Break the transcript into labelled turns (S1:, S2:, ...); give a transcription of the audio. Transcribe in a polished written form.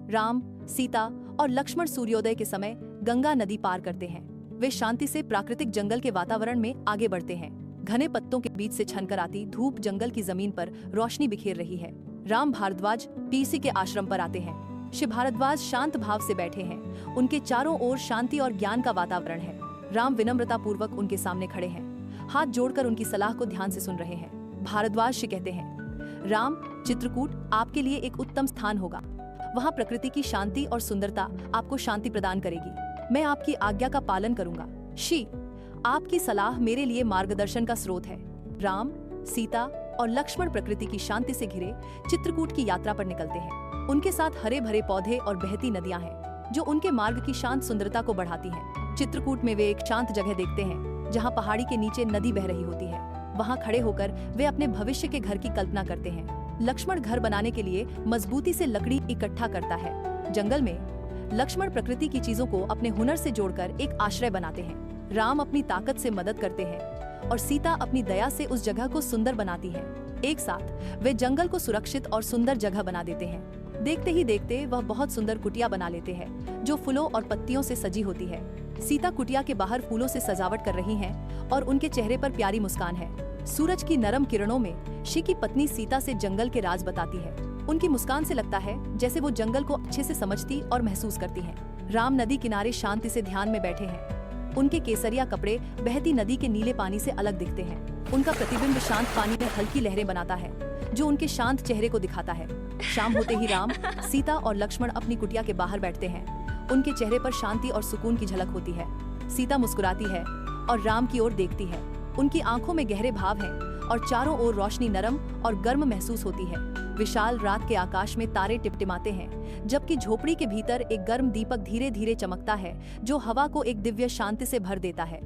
S1: राम, सीता और लक्ष्मण सूर्योदय के समय गंगा नदी पार करते हैं। वे शांति से प्राकृतिक जंगल के वातावरण में आगे बढ़ते हैं। घने पत्तों के बीच से छनकर आती धूप जंगल की जमीन पर रोशनी बिखेर रही है। राम भारद्वाज पीसी के आश्रम पर आते हैं। शिव भारद्वाज शांत भाव से बैठे हैं। उनके चारों ओर शांति और ज्ञान का वातावरण है। राम विनम्रता पूर्वक उनके सामने खड़े हैं, हाथ जोड़कर उनकी सलाह को ध्यान से सुन रहे हैं। भारद्वाज से कहते हैं, राम, चित्रकूट आपके लिए एक उत्तम स्थान होगा। वहाँ प्रकृति की शांति और सुंदरता आपको शांति प्रदान करेगी। मैं आपकी आज्ञा का पालन करूंगा। शी, आपकी सलाह मेरे लिए मार्गदर्शन का स्रोत है। राम, सीता और लक्ष्मण प्रकृति की शांति से घिरे चित्रकूट की यात्रा पर निकलते हैं। उनके साथ हरे भरे पौधे और बहती नदियां हैं, जो उनके मार्ग की शांत सुंदरता को बढ़ाती हैं। चित्रकूट में वे एक शांत जगह देखते हैं, जहां पहाड़ी के नीचे नदी बह रही होती है। वहां खड़े होकर वे अपने भविष्य के घर की कल्पना करते हैं। लक्ष्मण घर बनाने के लिए मजबूती से लकड़ी इकट्ठा करता है। जंगल में लक्ष्मण प्रकृति की चीजों को अपने हुनर से जोड़कर एक आश्रय बनाते हैं। राम अपनी ताकत से मदद करते हैं और सीता अपनी दया से उस जगह को सुंदर बनाती है। एक साथ वे जंगल को सुरक्षित और सुंदर जगह बना देते हैं। देखते ही देखते वह बहुत सुंदर कुटिया बना लेते हैं, जो फूलों और पत्तियों से सजी होती है। सीता कुटिया के बाहर फूलों से सजावट कर रही हैं और उनके चेहरे पर प्यारी मुस्कान है। सूरज की नरम किरणों में शी की पत्नी सीता से जंगल के राज बताती है। उनकी मुस्कान से लगता है जैसे वो जंगल को अच्छे से समझती और महसूस करती हैं। राम नदी किनारे शांति से ध्यान में बैठे हैं। उनके केसरिया कपड़े बहती नदी के नीले पानी से अलग दिखते हैं। उनका प्रतिबिंब शांत पानी में हल्की लहरें बनाता है, जो उनके शांत चेहरे को दिखाता है। शाम होते ही राम, सीता और लक्ष्मण अपनी कुटिया के बाहर बैठते हैं। उनके चेहरे पर शांति और सुकून की झलक होती है। सीता मुस्कुराती है और राम की ओर देखती है। उनकी आंखों में गहरे भाव हैं और चारों ओर रोशनी नरम और गर्म महसूस होती है। विशाल रात के आकाश में तारे टिमटिमाते हैं, जबकि झोपड़ी के भीतर एक गर्म दीपक धीरे धीरे चमकता है, जो हवा को एक दिव्य शांति से भर देता है।